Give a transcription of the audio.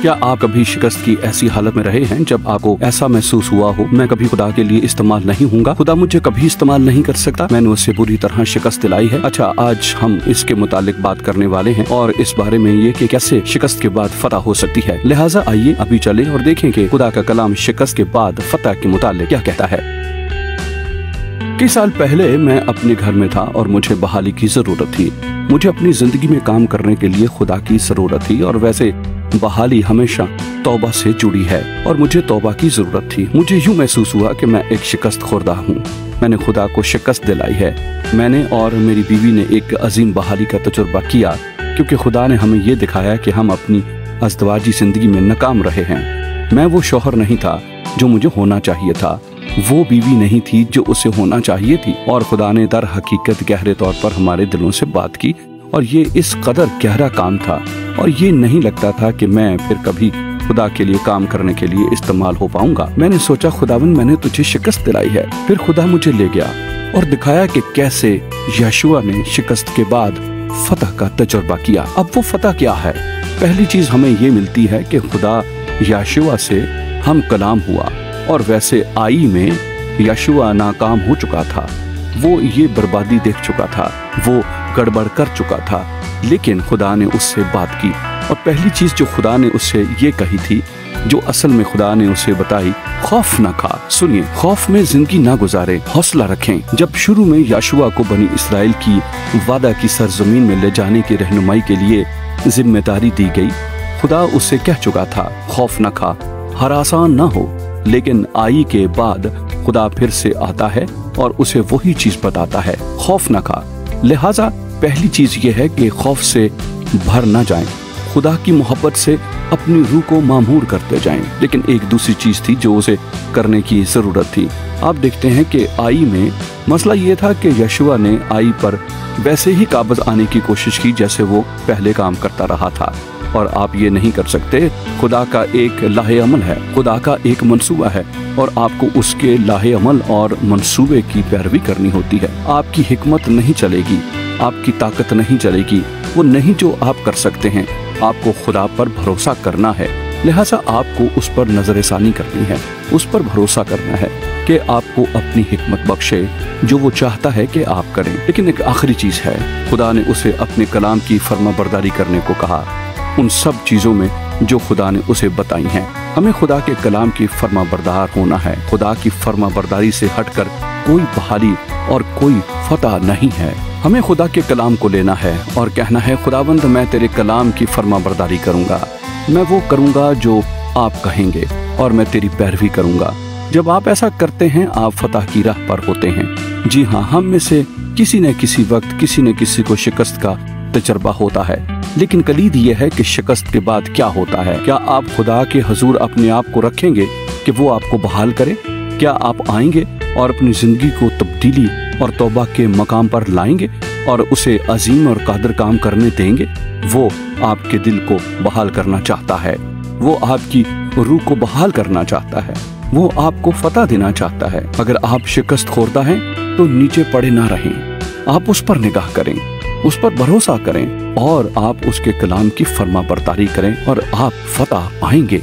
क्या आप कभी शिकस्त की ऐसी हालत में रहे हैं जब आपको ऐसा महसूस हुआ हो, मैं कभी खुदा के लिए इस्तेमाल नहीं हूँगा, खुदा मुझे कभी इस्तेमाल नहीं कर सकता, मैंने उससे बुरी तरह शिकस्त दिलाई है। अच्छा, आज हम इसके मुतालिक बात करने वाले हैं और इस बारे में ये कि कैसे शिकस्त के बाद फतह हो सकती है। लिहाजा आइए अभी चले और देखें कि खुदा का कलाम शिकस्त के बाद फतह के मुतालिक क्या कहता है। कई साल पहले मैं अपने घर में था और मुझे बहाली की जरूरत थी। मुझे अपनी जिंदगी में काम करने के लिए खुदा की जरूरत थी और वैसे बहाली हमेशा तौबा से जुड़ी है और मुझे तौबा की जरूरत थी। मुझे यूं महसूस हुआ कि मैं एक शिकस्त खुर्दा हूँ। मैंने खुदा को शिकस्त दिलाई है। मैंने और मेरी बीवी ने एक अजीम बहाली का तजुर्बा किया क्योंकि खुदा ने हमें ये दिखाया कि हम अपनी अज़दवाजी जिंदगी में नाकाम रहे हैं। मैं वो शौहर नहीं था जो मुझे होना चाहिए था, वो बीवी नहीं थी जो उसे होना चाहिए थी और खुदा ने दर हकीकत गहरे तौर पर हमारे दिलों से बात की और ये इस कदर गहरा काम था और ये नहीं लगता था कि मैं फिर कभी खुदा के लिए काम करने के लिए इस्तेमाल हो पाऊंगा। मैंने सोचा, खुदावन मैंने तुझे शिकस्त दिलाई है। फिर खुदा मुझे ले गया और दिखाया कि कैसे यशुआ ने शिकस्त के बाद फतह का तजुर्बा किया। अब वो फतह क्या है? पहली चीज हमें ये मिलती है कि खुदा यशुआ से हम कलाम हुआ और वैसे आई में यशुआ नाकाम हो चुका था। वो ये बर्बादी देख चुका था, वो गड़बड़ कर चुका था, लेकिन खुदा ने उससे बात की और पहली चीज जो खुदा ने उससे ये कही थी, जो असल में खुदा ने उसे बताई, खौफ ना खा। सुनिए, खौफ में जिंदगी ना गुजारे, हौसला रखें। जब शुरू में यशुआ को बनी इस्राएल की वादा की सरजमीन में ले जाने की रहनुमाई के लिए जिम्मेदारी दी गई, खुदा उससे कह चुका था, खौफ ना खा, हरासान ना हो। लेकिन आई के बाद खुदा फिर से आता है और उसे वही चीज बताता है, खौफ ना खा। लिहाजा पहली चीज ये है कि खौफ से भर ना जाएं, खुदा की मोहब्बत से अपनी रूह को मामूर करते जाएं। लेकिन एक दूसरी चीज थी जो उसे करने की जरूरत थी। आप देखते हैं कि आई में मसला ये था कि यशुआ ने आई पर वैसे ही काबज आने की कोशिश की जैसे वो पहले काम करता रहा था और आप ये नहीं कर सकते। खुदा का एक लाहे अमल है, खुदा का एक मंसूबा है और आपको उसके लाहे अमल और मंसूबे की पैरवी करनी होती है। आपकी हिकमत नहीं चलेगी, आपकी ताकत नहीं चलेगी, वो नहीं जो आप कर सकते हैं। आपको खुदा पर भरोसा करना है। लिहाजा आपको उस पर नजरसानी करनी है, उस पर भरोसा करना है कि आपको अपनी हिकमत बख्शे जो वो चाहता है कि आप करें। लेकिन एक आखिरी चीज है, खुदा ने उसे अपने कलाम की फर्माबरदारी करने को कहा, उन सब चीजों में जो खुदा ने उसे बताई हैं। हमें खुदा के कलाम की फर्माबरदार होना है। खुदा की फर्माबरदारी से हटकर कोई बहाली और कोई फतह नहीं है। हमें खुदा के कलाम को लेना है और कहना है, खुदावंद मैं तेरे कलाम की फर्माबरदारी करूंगा, मैं वो करूंगा जो आप कहेंगे और मैं तेरी पैरवी करूंगा। जब आप ऐसा करते हैं आप फतह की राह पर होते हैं। जी हाँ, हम में से किसी न किसी वक्त किसी न किसी को शिकस्त का तजर्बा होता है, लेकिन कलीद ये है कि शिकस्त के बाद क्या होता है। क्या आप खुदा के हुजूर अपने आप को रखेंगे कि वो आपको बहाल करे? क्या आप आएंगे और अपनी जिंदगी को तब्दीली और तौबा के मकाम पर लाएंगे और उसे अजीम और कादर काम करने देंगे? वो आपके दिल को बहाल करना चाहता है, वो आपकी रूह को बहाल करना चाहता है, वो आपको फतह देना चाहता है। अगर आप शिकस्त खोरदा हैं तो नीचे पड़े ना रहें, आप उस पर निगाह करें, उस पर भरोसा करें और आप उसके कलाम की फर्माबरदारी करें और आप फतह पाएंगे।